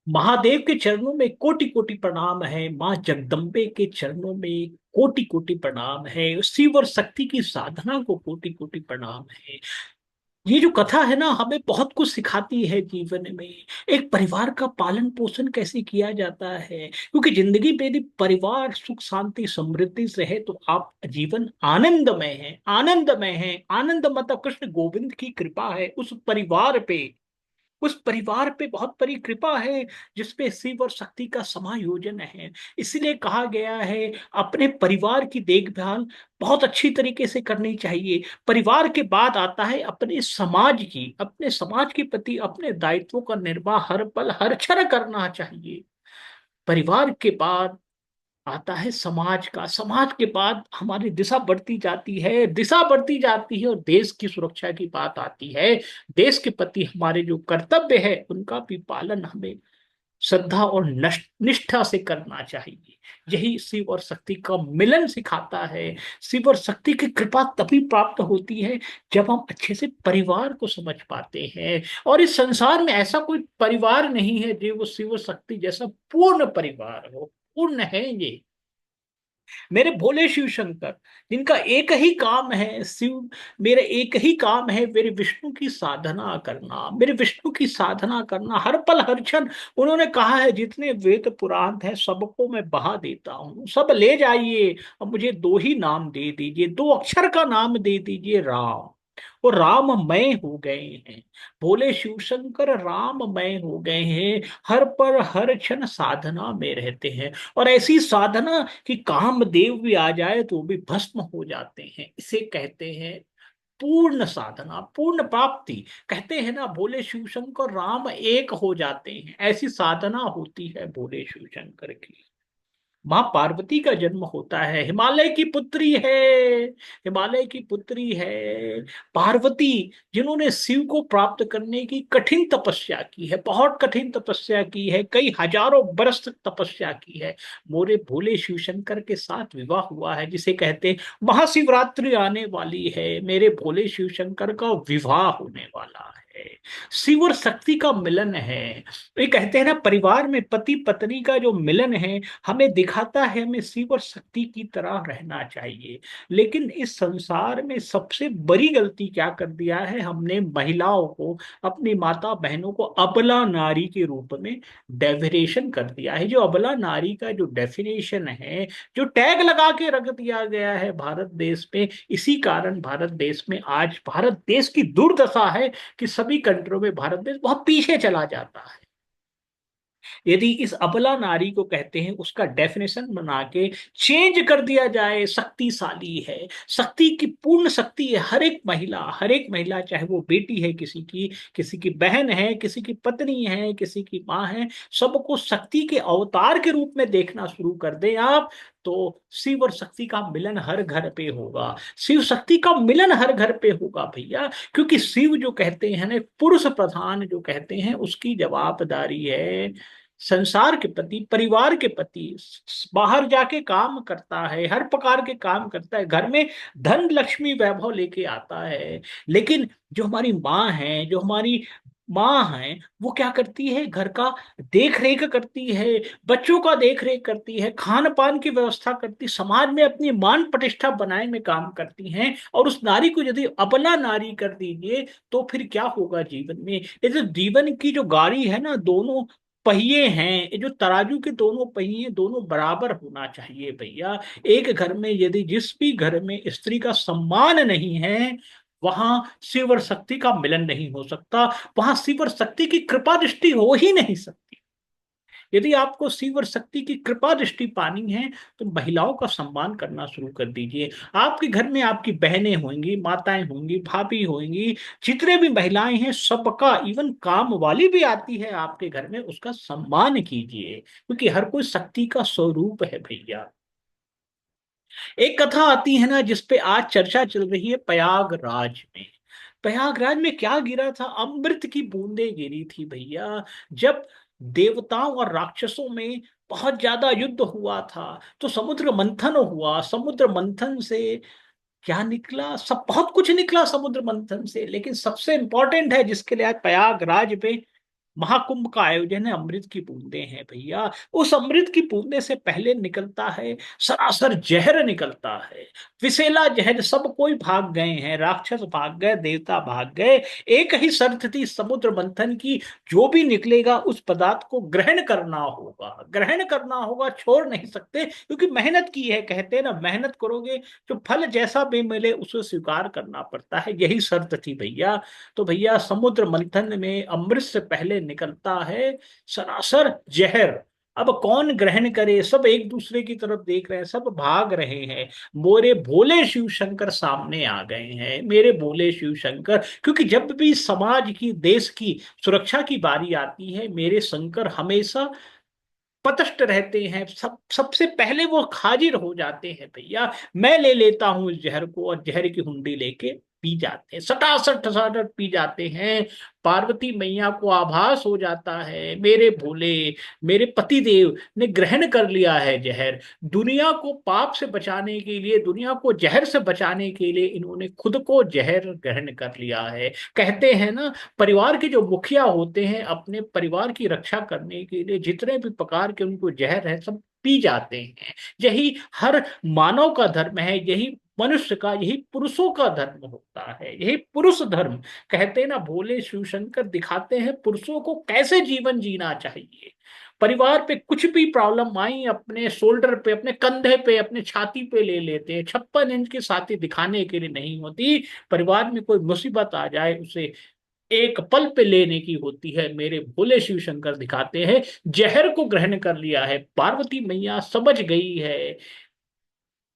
महादेव के चरणों में कोटि कोटि प्रणाम है, माँ जगदम्बे के चरणों में कोटि कोटि प्रणाम है, शिव और शक्ति की साधना को कोटि कोटि प्रणाम है। ये जो कथा है ना, हमें बहुत कुछ सिखाती है जीवन में। एक परिवार का पालन पोषण कैसे किया जाता है, क्योंकि जिंदगी में यदि परिवार सुख शांति समृद्धि से है तो आप जीवन आनंदमय है, आनंदमय है। आनंद मतलब कृष्ण गोविंद की कृपा है उस परिवार पे। उस परिवार पे बहुत बड़ी कृपा है जिसपे शिव और शक्ति का समायोजन है। इसलिए कहा गया है अपने परिवार की देखभाल बहुत अच्छी तरीके से करनी चाहिए। परिवार के बाद आता है अपने समाज की, अपने समाज के प्रति अपने दायित्वों का निर्वाह हर पल हर क्षण करना चाहिए। परिवार के बाद आता है समाज का, समाज के बाद हमारी दिशा बढ़ती जाती है, दिशा बढ़ती जाती है और देश की सुरक्षा की बात आती है। देश के प्रति हमारे जो कर्तव्य है उनका भी पालन हमें श्रद्धा और निष्ठा से करना चाहिए। यही शिव और शक्ति का मिलन सिखाता है। शिव और शक्ति की कृपा तभी प्राप्त होती है जब हम अच्छे से परिवार को समझ पाते हैं। और इस संसार में ऐसा कोई परिवार नहीं है जो वो शिव और शक्ति जैसा पूर्ण परिवार हो। पूर्ण है ये मेरे भोले शिव शंकर, जिनका एक ही काम है शिव। मेरे एक ही काम है मेरे विष्णु की साधना करना, मेरे विष्णु की साधना करना हर पल हर क्षण। उन्होंने कहा है जितने वेद पुराण है सबको मैं बहा देता हूँ, सब ले जाइए। अब मुझे दो ही नाम दे दीजिए, दो अक्षर का नाम दे दीजिए, राम। वो राममय हो गए हैं। भोले शिव शंकर राममय हो गए हैं। हर पर हर क्षण साधना में रहते हैं। और ऐसी साधना कि कामदेव भी आ जाए तो भी भस्म हो जाते हैं। इसे कहते हैं पूर्ण साधना, पूर्ण प्राप्ति। कहते हैं ना भोले शिव शंकर राम एक हो जाते हैं, ऐसी साधना होती है भोले शिव शंकर की। माँ पार्वती का जन्म होता है, हिमालय की पुत्री है, हिमालय की पुत्री है पार्वती, जिन्होंने शिव को प्राप्त करने की कठिन तपस्या की है, बहुत कठिन तपस्या की है, कई हजारों बरस तक तपस्या की है। मोरे भोले शिव शंकर के साथ विवाह हुआ है, जिसे कहते हैं महाशिवरात्रि आने वाली है, मेरे भोले शिव शंकर का विवाह होने वाला है। शिव और शक्ति का मिलन है। ये कहते हैं ना परिवार में पति पत्नी का जो मिलन है हमें दिखाता है हमें शिव और शक्ति की तरह रहना चाहिए। लेकिन इस संसार में सबसे बड़ी गलती क्या कर दिया है, हमने महिलाओं को, अपनी माता बहनों को अबला नारी के रूप में डेफिनेशन कर दिया है। जो अबला नारी का जो डेफिनेशन है, जो टैग लगा के रख दिया गया है भारत देश में, इसी कारण भारत देश में आज भारत देश की दुर्दशा है कि सभी कंट्रियों में भारत देश बहुत पीछे चला जाता है। यदि इस अबला नारी को कहते हैं उसका डेफिनेशन बना के चेंज कर दिया जाए, शक्तिशाली है, शक्ति की पूर्ण शक्ति है। हर एक महिला, हर एक महिला, चाहे वो बेटी है किसी की, किसी की बहन है, किसी की पत्नी है, किसी की माँ है, सबको शक्ति के अवतार के रूप में देखना शुरू कर दे आप, तो शिव और शक्ति का मिलन हर घर पे होगा। शिव शक्ति का मिलन हर घर पे होगा भैया। क्योंकि शिव जो कहते हैं ना पुरुष प्रधान जो कहते हैं, उसकी जवाबदारी है संसार के प्रति, परिवार के प्रति। बाहर जाके काम करता है, हर प्रकार के काम करता है, घर में धन लक्ष्मी वैभव लेके आता है। लेकिन जो हमारी माँ है, जो हमारी माँ है, वो क्या करती है, घर का देख रेख करती है, बच्चों का देख रेख करती है, खान पान की व्यवस्था करती, समाज में अपनी मान प्रतिष्ठा बनाने में काम करती हैं। और उस नारी को यदि अबला नारी कर दीजिए तो फिर क्या होगा जीवन में। ये जो जीवन की जो गाड़ी है ना, दोनों पहिए हैं, ये जो तराजू के दोनों पहिए हैं, दोनों बराबर होना चाहिए भैया। एक घर में यदि जिस भी घर में स्त्री का सम्मान नहीं है, वहां शिव और शक्ति का मिलन नहीं हो सकता, वहां शिव और शक्ति की कृपा दृष्टि हो ही नहीं सकती। यदि आपको शिव और शक्ति की कृपा दृष्टि पानी है तो महिलाओं का सम्मान करना शुरू कर दीजिए। आपके घर में आपकी बहनें होंगी, माताएं होंगी, भाभी होंगी, जितने भी महिलाएं हैं सबका, इवन काम वाली भी आती है आपके घर में, उसका सम्मान कीजिए, क्योंकि हर कोई शक्ति का स्वरूप है भैया। एक कथा आती है ना जिसपे आज चर्चा चल रही है, प्रयागराज में। प्रयागराज में क्या गिरा था, अमृत की बूंदें गिरी थी भैया। जब देवताओं और राक्षसों में बहुत ज्यादा युद्ध हुआ था तो समुद्र मंथन हुआ। समुद्र मंथन से क्या निकला, सब बहुत कुछ निकला समुद्र मंथन से, लेकिन सबसे इंपॉर्टेंट है जिसके लिए आज प्रयागराज पे महाकुंभ का आयोजन है, अमृत की बूंदें हैं भैया। उस अमृत की बूंदे से पहले निकलता है सरासर जहर निकलता है, विषैला जहर। सब कोई भाग गए हैं, राक्षस भाग गए, देवता भाग गए। एक ही शर्त थी समुद्र मंथन की, जो भी निकलेगा उस पदार्थ को ग्रहण करना होगा, ग्रहण करना होगा, छोड़ नहीं सकते, क्योंकि मेहनत की है। कहते हैं ना, मेहनत करोगे तो फल जैसा भी मिले उसे स्वीकार करना पड़ता है, यही शर्त थी भैया। तो भैया समुद्र मंथन में अमृत से पहले निकलता है सरासर जहर। अब कौन ग्रहण करे, सब एक दूसरे की तरफ देख रहे हैं, सब भाग रहे हैं। मोरे भोले शिव शंकर सामने आ गए हैं, मेरे भोले शिव शंकर। क्योंकि जब भी समाज की, देश की सुरक्षा की बारी आती है, मेरे शंकर हमेशा पतष्ट रहते हैं। सबसे पहले वो हाजिर हो जाते हैं भैया। मैं ले लेता हूं इस जहर को, और जहर की हुंडी लेके पी जाते हैं, सटासट सटासट पी जाते हैं। पार्वती मैया को आभास हो जाता है, मेरे भोले, मेरे पति देव ने ग्रहण कर लिया है जहर। दुनिया को पाप से बचाने के लिए, दुनिया को जहर से बचाने के लिए इन्होंने खुद को जहर ग्रहण कर लिया है। कहते हैं ना, परिवार के जो मुखिया होते हैं, अपने परिवार की रक्षा करने के लिए जितने भी प्रकार के उनको जहर है सब पी जाते हैं। यही हर मानव का धर्म है, यही मनुष्य का, यही पुरुषों का धर्म होता है, यही पुरुष धर्म। कहते हैं ना, भोले शिव शंकर दिखाते हैं पुरुषों को कैसे जीवन जीना चाहिए। परिवार पे कुछ भी प्रॉब्लम आई, अपने शोल्डर पे, अपने कंधे पे, अपने छाती पे ले लेते हैं। 56 इंच की छाती दिखाने के लिए नहीं होती। परिवार में कोई मुसीबत आ जाए, उसे एक पल पे लेने की होती है। मेरे भोले शिव शंकर दिखाते हैं जहर को ग्रहण कर लिया है। पार्वती मैया समझ गई है,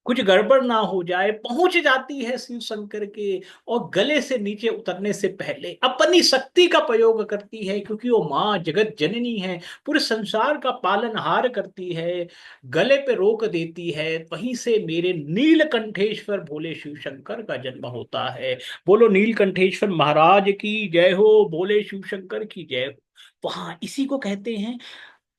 कुछ गड़बड़ ना हो जाए, पहुंच जाती है शिव शंकर के, और गले से नीचे उतरने से पहले अपनी शक्ति का प्रयोग करती है, क्योंकि वो माँ जगत जननी है, पूरे संसार का पालनहार करती है। गले पे रोक देती है, वहीं से मेरे नीलकंठेश्वर भोले शिव शंकर का जन्म होता है। बोलो नीलकंठेश्वर महाराज की जय हो, भोले शिव शंकर की जय हो। वहां इसी को कहते हैं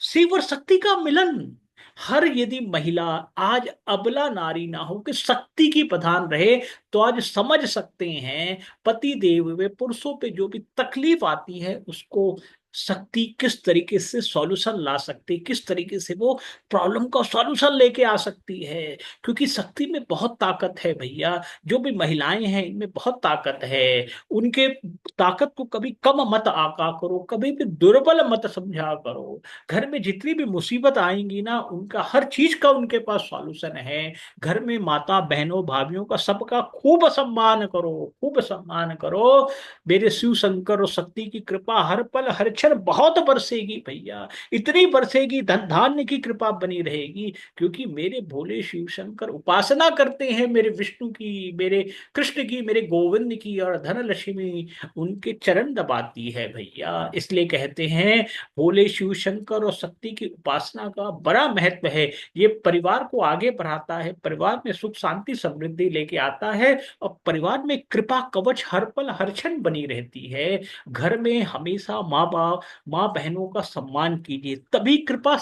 शिव और शक्ति का मिलन। हर यदि महिला आज अबला नारी ना हो कि शक्ति की प्रधान रहे, तो आज समझ सकते हैं पति देव वे पुरुषों पे जो भी तकलीफ आती है उसको शक्ति किस तरीके से सॉल्यूशन ला सकती है, किस तरीके से वो प्रॉब्लम का सॉल्यूशन लेके आ सकती है। क्योंकि शक्ति में बहुत ताकत है भैया। जो भी महिलाएं हैं इनमें बहुत ताकत है। उनके ताकत को कभी कम मत आका करो, कभी भी दुर्बल मत समझा करो। घर में जितनी भी मुसीबत आएंगी ना, उनका हर चीज का उनके पास सॉल्यूशन है। घर में माता बहनों भाभीियों का सबका खूब सम्मान करो, खूब सम्मान करो। मेरे शिव शंकर और शक्ति की कृपा हर पल हर क्षण बहुत बरसेगी भैया। इतनी बरसेगी, धन धान्य की कृपा बनी रहेगी। क्योंकि मेरे भोले शिव शंकर उपासना करते हैं मेरे विष्णु की, मेरे कृष्ण की, मेरे गोविंद की, और धन लक्ष्मी उनके चरण दबाती है भैया। इसलिए कहते हैं भोले शिव शंकर और शक्ति की उपासना का बड़ा महत्व है। ये परिवार को आगे बढ़ाता है, परिवार में सुख शांति समृद्धि लेके आता है, और परिवार में कृपा कवच हर पल हर क्षण बनी रहती है। घर में हमेशा माँ बाप, माँ बहनों का सम्मान कीजिए, तभी कृपा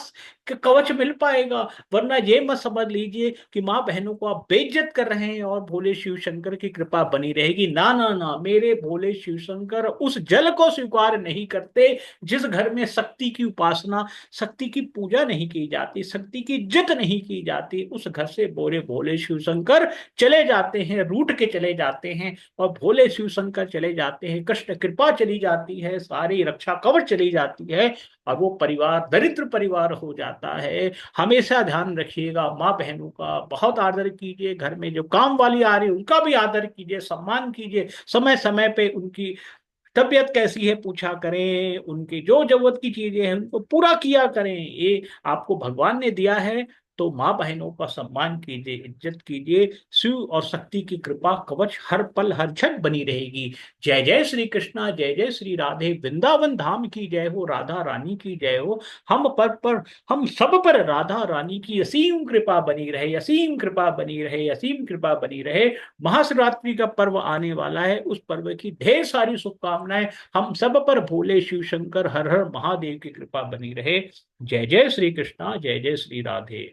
कवच मिल पाएगा। वरना ये मत समझ लीजिए कि माँ बहनों को आप बेइज्जत कर रहे हैं और भोले शिव शंकर की कृपा बनी रहेगी। ना ना ना, मेरे भोले शिव शंकर उस जल को स्वीकार नहीं करते जिस घर में शक्ति की उपासना, शक्ति की पूजा नहीं की जाती, शक्ति की इज्जत नहीं की जाती। उस घर से बोले भोले शिव शंकर चले जाते हैं, रूठ के चले जाते हैं, और भोले शिव शंकर चले जाते हैं, कृष्ण कृपा चली जाती है, सारी रक्षा कवच चली जाती है, और वो परिवार दरिद्र परिवार हो जाता है। हमेशा ध्यान रखिएगा, माँ बहनों का बहुत आदर कीजिए। घर में जो काम वाली आ रही है उनका भी आदर कीजिए, सम्मान कीजिए। समय समय पे उनकी तबीयत कैसी है पूछा करें, उनकी जो जरूरत की चीजें हैं उनको पूरा किया करें। ये आपको भगवान ने दिया है, तो माँ बहनों का सम्मान कीजिए, इज्जत कीजिए। शिव और शक्ति की कृपा कवच हर पल हर क्षण बनी रहेगी। जय जय श्री कृष्णा, जय जय श्री राधे, वृंदावन धाम की जय हो, राधा रानी की जय हो। हम सब पर राधा रानी की असीम कृपा बनी रहे, असीम कृपा बनी रहे, असीम कृपा बनी रहे। महाशिवरात्रि का पर्व आने वाला है, उस पर्व की ढेर सारी शुभकामनाएं हम सब पर भोले शिव शंकर हर हर महादेव की कृपा बनी रहे। जय जय श्री कृष्णा, जय जय श्री राधे।